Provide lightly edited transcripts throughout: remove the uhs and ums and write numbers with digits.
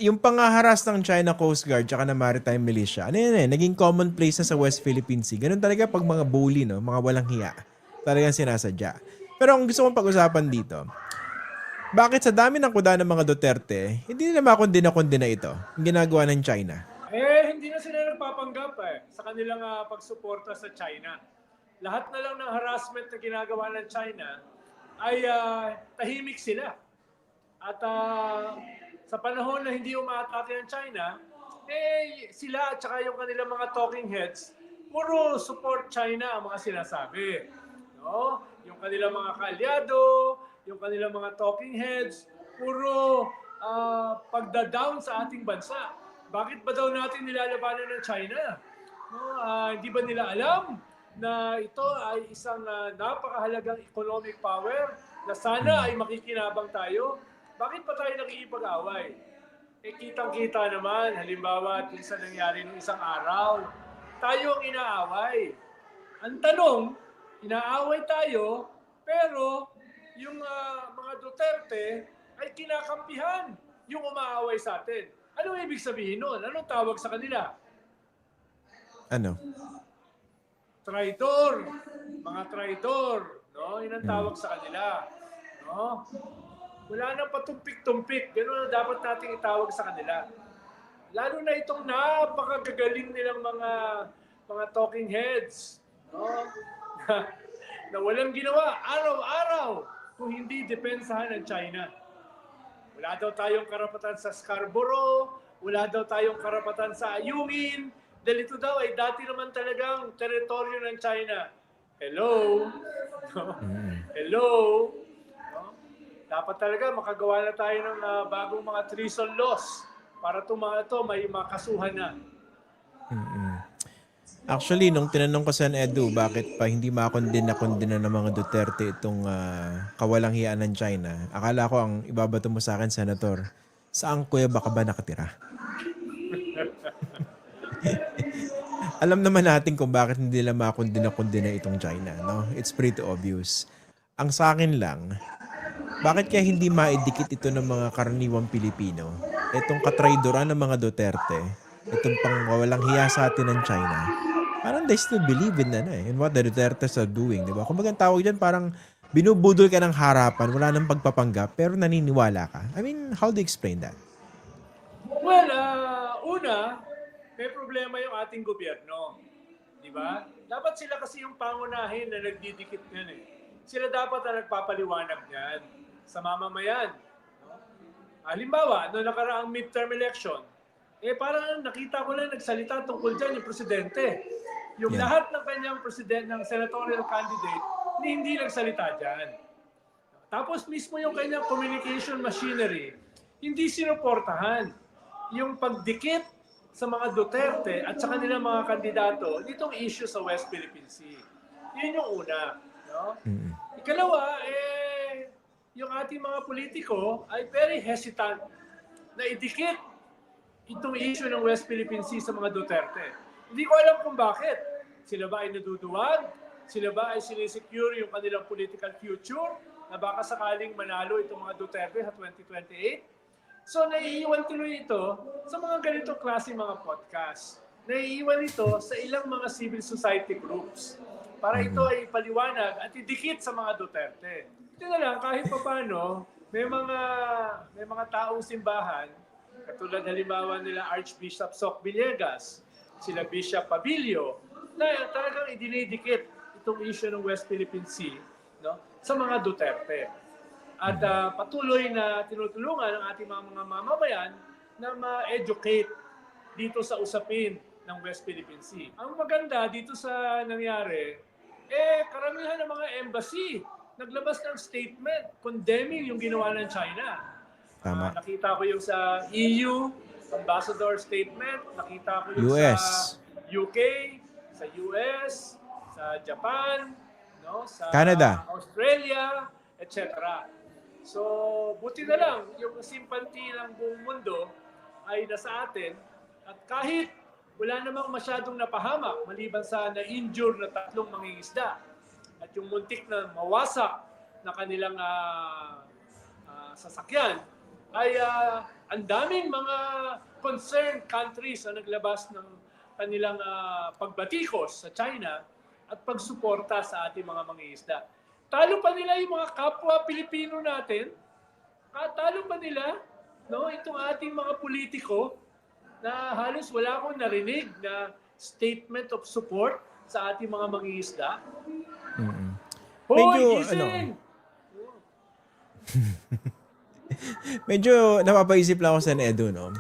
Yung pangaharas ng China Coast Guard tsaka ng Maritime Militia, ano yan naging commonplace na sa West Philippine Sea. Ganun talaga pag mga bully, no? Mga walang hiya. Talagang sinasadya. Pero ang gusto kong pag-usapan dito, bakit sa dami ng kuda ng mga Duterte, hindi nila makondina-kondina ito, yung ginagawa ng China? Hindi na sila nagpapanggap sa kanilang pagsuporta sa China. Lahat na lang ng harassment na ginagawa ng China ay tahimik sila. At sa panahon na hindi umaatake ang China, sila at saka yung kanilang mga talking heads, puro support China ang mga sinasabi. No? Yung kanilang mga kaalyado, yung kanilang mga talking heads, puro pagda-down sa ating bansa. Bakit ba daw natin nilalabanan ng China? No, hindi ba nila alam na ito ay isang napakahalagang economic power na sana ay makikinabang tayo? Bakit pa tayo nakikipag-away? Kitang-kita naman, halimbawa, sa nangyari nung isang araw, tayo ang inaaway. Ang tanong, inaaway tayo, pero yung mga Duterte ay kinakampihan yung umaaway sa atin. Anong ibig sabihin nun? Anong tawag sa kanila? Ano? Traitor. Mga traitor. No? Yun ang tawag sa kanila. No? Wala nang patumpik-tumpik. Ganun ang dapat nating itawag sa kanila. Lalo na itong napakagagaling nilang mga talking heads. No? Na walang ginawa araw-araw kung hindi depensahan ng China. Wala daw tayong karapatan sa Scarborough, wala daw tayong karapatan sa Ayungin, dahil ito daw ay dati naman talagang teritoryo ng China. Hello? Hello? No? Dapat talaga makagawa na tayo ng bagong mga treason laws para ito may makasuhan na. Actually, nung tinanong ko sa Edu, bakit pa hindi makondina-kondina ng mga Duterte itong kawalang hiyaan ng China, akala ko ang ibabato mo sa akin, Senator, saan kuweba ka ba nakatira? Alam naman natin kung bakit hindi nila makondina-kondina itong China, no? It's pretty obvious. Ang sa akin lang, bakit kaya hindi maidikit ito ng mga karaniwang Pilipino? Itong katraidoran ng mga Duterte, itong pangwawalang hiya sa atin ng China, parang they still believe in what the Dutertes are doing, di ba? Kung bagang tawag dyan, parang binubudol ka ng harapan, wala nang pagpapanggap, pero naniniwala ka. I mean, how do you explain that? Well, una, may problema yung ating gobyerno. Di ba? Dapat sila kasi yung pangunahin na nagdidikit yan eh. Sila dapat na nagpapaliwanag yan sa mamamayan. No? Halimbawa, noong nakaraang midterm election, parang nakita ko lang nagsalita tungkol dyan yung presidente. Yung lahat ng kanyang ng senatorial candidate, hindi nagsalita dyan. Tapos mismo yung kanyang communication machinery, hindi sinuportahan yung pagdikit sa mga Duterte at sa kanilang mga kandidato nitong issue sa West Philippine Sea. Yun yung una. No? Ikalawa, yung ating mga politiko ay very hesitant na idikit itong issue ng West Philippine Sea sa mga Duterte. Hindi ko alam kung bakit. Sila ba ay naduduwag? Sila ba ay sinisecure yung kanilang political future na baka sakaling manalo itong mga Duterte sa 2028? So, naiiwan tuloy ito sa mga ganitong klase mga podcast. Naiiwan ito sa ilang mga civil society groups para ito ay ipaliwanag at idikit sa mga Duterte. Ito na lang, kahit pa paano, may mga taong simbahan, katulad halimbawa nila Archbishop Soc Villegas, sila Bishop Pabilio, na talagang idinidikit itong issue ng West Philippine Sea, no, sa mga Duterte. At patuloy na tinutulungan ang ating mga mamamayan na ma-educate dito sa usapin ng West Philippine Sea. Ang maganda dito sa nangyari, karamihan ng mga embassy naglabas ng statement condemning yung ginawa ng China. Tama. Nakita ko yung sa EU, ambassador statement. Nakita ko yung US. sa UK, sa US, sa Japan, no, sa Canada. Australia, etc. So, buti na lang, yung sympathy ng buong mundo ay nasa atin. At kahit wala namang masyadong napahamak, maliban sa na-injure na 3 mangingisda, at yung muntik na mawasak na kanilang sasakyan, ay Ang daming mga concerned countries na naglabas ng kanilang pagbatikos sa China at pagsuporta sa ating mga mangingisda. Talo pa nila yung mga kapwa Pilipino natin. Talo pa nila, no, itong ating mga politiko na halos wala akong narinig na statement of support sa ating mga mangingisda. Mm. Hoy, Medyo, gising! medyo napapaisip lang ako sa Edu, no?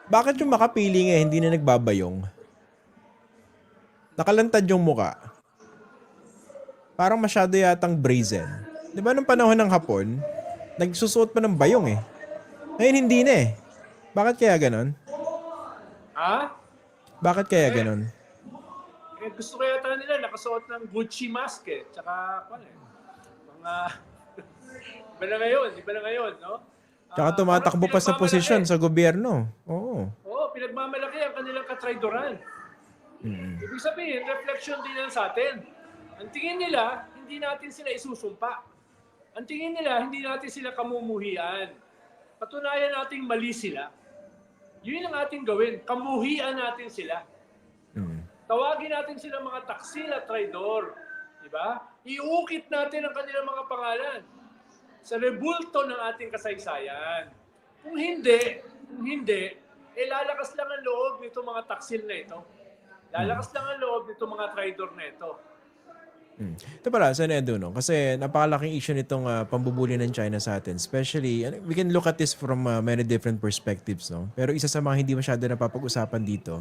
Bakit yung makapili nga hindi na nagbabayong? Nakalantad yung muka. Parang masyado yatang brazen. Di ba nung panahon ng Hapon, nagsusuot pa ng bayong eh. Ngayon hindi na eh. Bakit kaya ganon? Ha? Bakit kaya ganon? Gusto ko yata nila nakasuot ng Gucci mask eh. Tsaka, mga, iba na ngayon, no? Tsaka tumatakbo pa sa posisyon sa gobyerno. Oo. Oo, pinagmamalaki ang kanilang katraydoran. Ibig sabihin, reflection din yan sa atin. Ang tingin nila, hindi natin sila isusumpa. Ang tingin nila, hindi natin sila kamumuhian. Patunayan nating mali sila. Yun ang ating gawin. Kamuhian natin sila. Tawagin natin sila mga taksil at traidor. Diba? Iukit natin ang kanilang mga pangalan sa rebulto ng ating kasaysayan. Kung hindi, lalakas lang ang loob nito mga taksil na ito. Lalakas lang ang loob nito mga traidor na ito. Ito pala, Sen. Edu, no? Kasi napakalaking issue nitong pambubuli ng China sa atin. Especially, we can look at this from many different perspectives. No? Pero isa sa mga hindi masyado napapag-usapan dito,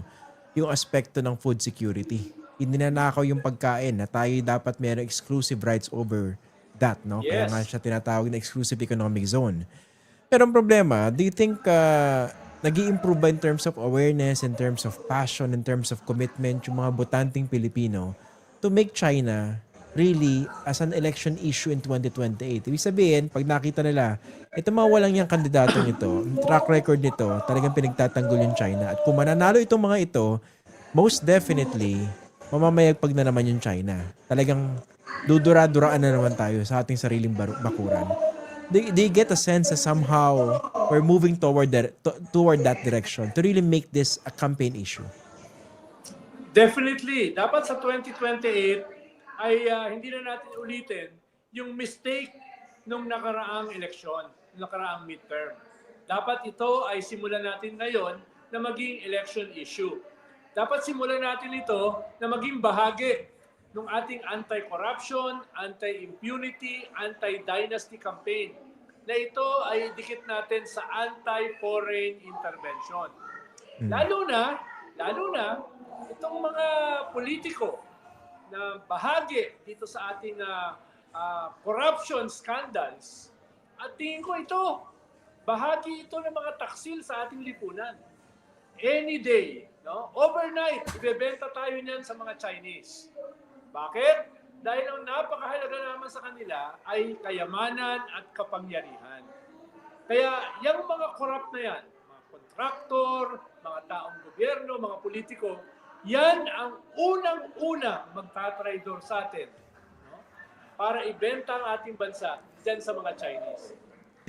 yung aspekto ng food security. Hindi na nakaw yung pagkain na tayo dapat mayroong exclusive rights over that. No? Yes. Kaya nga siya tinatawag na exclusive economic zone. Pero ang problema, do you think nag-i-improve ba in terms of awareness, in terms of passion, in terms of commitment, yung mga botanting Pilipino to make China really as an election issue in 2028. Ibig sabihin, pag nakita nila, ito mga walang yung kandidatong ito, ang track record nito, talagang pinagtatanggol yung China. At kung mananalo itong mga ito, most definitely, mamamayagpag na naman yung China. Talagang dudura-duraan na naman tayo sa ating sariling bakuran. They get a sense that somehow we're moving toward that direction to really make this a campaign issue. Definitely. Dapat sa 2028 ay hindi na natin ulitin yung mistake nung nakaraang eleksyon, nakaraang midterm. Dapat ito ay simulan natin ngayon na maging election issue. Dapat simulan natin ito na maging bahagi ng ating anti-corruption, anti-impunity, anti-dynasty campaign na ito ay dikit natin sa anti-foreign intervention. Lalo na itong mga politiko na bahagi dito sa ating corruption scandals, at tingin ko ito, bahagi ito ng mga taksil sa ating lipunan. Any day, no? Overnight, ibebenta tayo niyan sa mga Chinese. Bakit? Dahil ang napakahalaga naman sa kanila ay kayamanan at kapangyarihan. Kaya yung mga corrupt na yan, mga kontraktor, mga taong gobyerno, mga politiko, yan ang unang-unang magtatraidor sa atin, no? Para ibenta ang ating bansa dyan sa mga Chinese.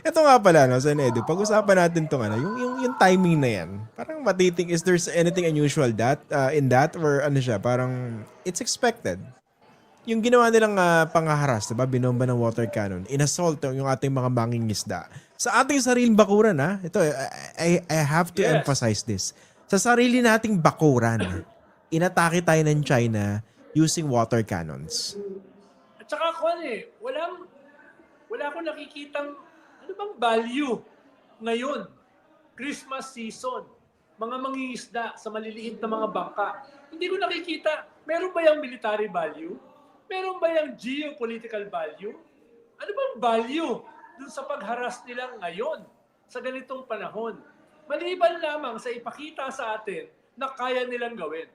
Ito nga pala, no, Sen. Edu, pag-usapan natin itong yung timing na yan. Parang matiting, is there anything unusual in that? Or ano siya, parang it's expected. Yung ginawa nilang panghaharas, diba? Binomba ng water cannon, inassault yung ating mga mangingisda. Sa ating sariling bakuran, ha? Ito, I have to emphasize this. Sa sarili nating bakuran, inatake tayo ng China using water cannons. At saka wala akong nakikitang ano bang value ngayon, Christmas season, mga mangingisda sa maliliit na mga bangka. Hindi ko nakikita, meron ba yung military value? Meron ba yung geopolitical value? Ano bang value dun sa pagharas nila ngayon sa ganitong panahon? Maliban lamang sa ipakita sa atin na kaya nilang gawin.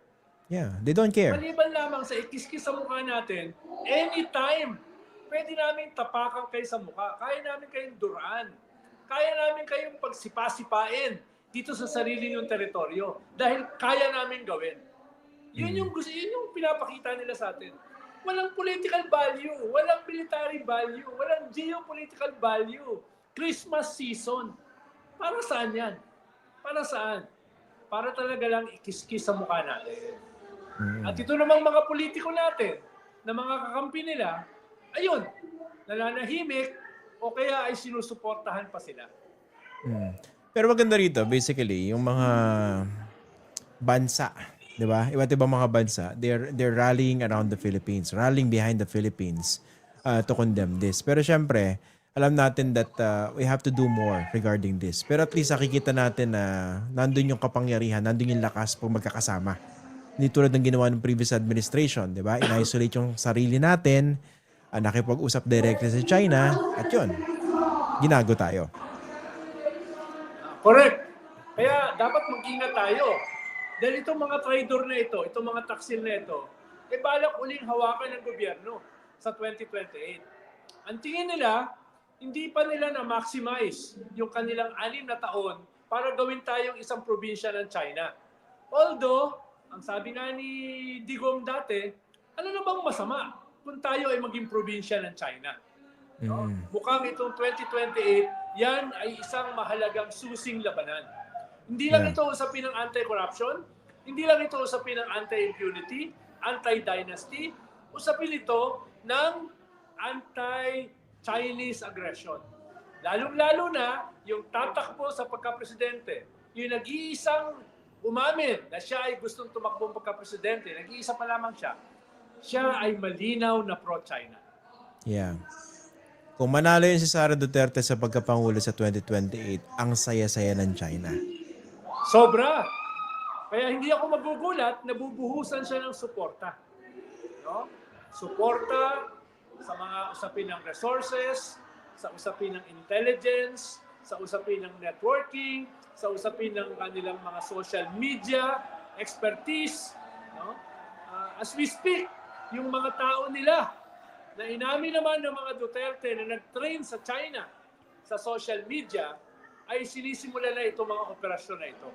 Yeah, they don't care. Maliban lamang sa ikiskis sa mukha natin, anytime, pwede namin tapakan kayo sa mukha. Kaya namin kayong duraan. Kaya namin kayong pagsipasipain dito sa sarili niyong teritoryo. Dahil kaya namin gawin. Yun yung pinapakita nila sa atin. Walang political value, walang military value, walang geopolitical value. Christmas season. Para saan yan? Para saan? Para talaga lang ikiskis sa mukha natin. At ito namang mga politiko natin, na mga kakampi nila, ayun, nananahimik o kaya ay sinusuportahan pa sila. Pero maganda rito, basically, yung mga bansa, 'di ba? Iba't ibang mga bansa, they're rallying around the Philippines, rallying behind the Philippines to condemn this. Pero syempre, alam natin that we have to do more regarding this. Pero at least nakikita natin na nandun yung kapangyarihan, nandun yung lakas pag magkakasama. Hindi tulad ng ginawa ng previous administration, 'di ba? In-isolate yung sarili natin, nakipag-usap directly sa China, at yun, ginago tayo. Correct. Kaya dapat mag-ingat tayo. Dahil itong mga traidor na ito, itong mga taksil na ito, balak uling hawakan ng gobyerno sa 2028. Ang tingin nila, hindi pa nila na-maximize yung kanilang 6 na taon para gawin tayong isang probinsya ng China. Although, ang sabi nga ni Digong dati, ano namang masama kung tayo ay maging probinsya ng China? No? Mukhang itong 2028, yan ay isang mahalagang susing labanan. Hindi lang ito usapin ng anti-corruption, hindi lang ito usapin ng anti-impunity, anti-dynasty, usapin ito ng anti-Chinese aggression. Lalong-lalo na yung tatakbo sa pagka-presidente, yung nag-iisang umamin na siya ay gustong tumakbong pagka-presidente, nag-iisa pa lamang siya ay malinaw na pro-China. Yeah. Kung manalo yun si Sara Duterte sa pagkapangulo sa 2028, ang saya-saya ng China. Sobra. Kaya hindi ako magugulat na bubuhusan siya ng suporta. No? Suporta sa mga usapin ng resources, sa usapin ng intelligence, sa usapin ng networking, sa usapin ng kanilang mga social media, expertise. No? As we speak, yung mga tao nila na inamin naman ng mga Duterte na nag-train sa China sa social media ay sinisimula na itong mga operasyon na ito.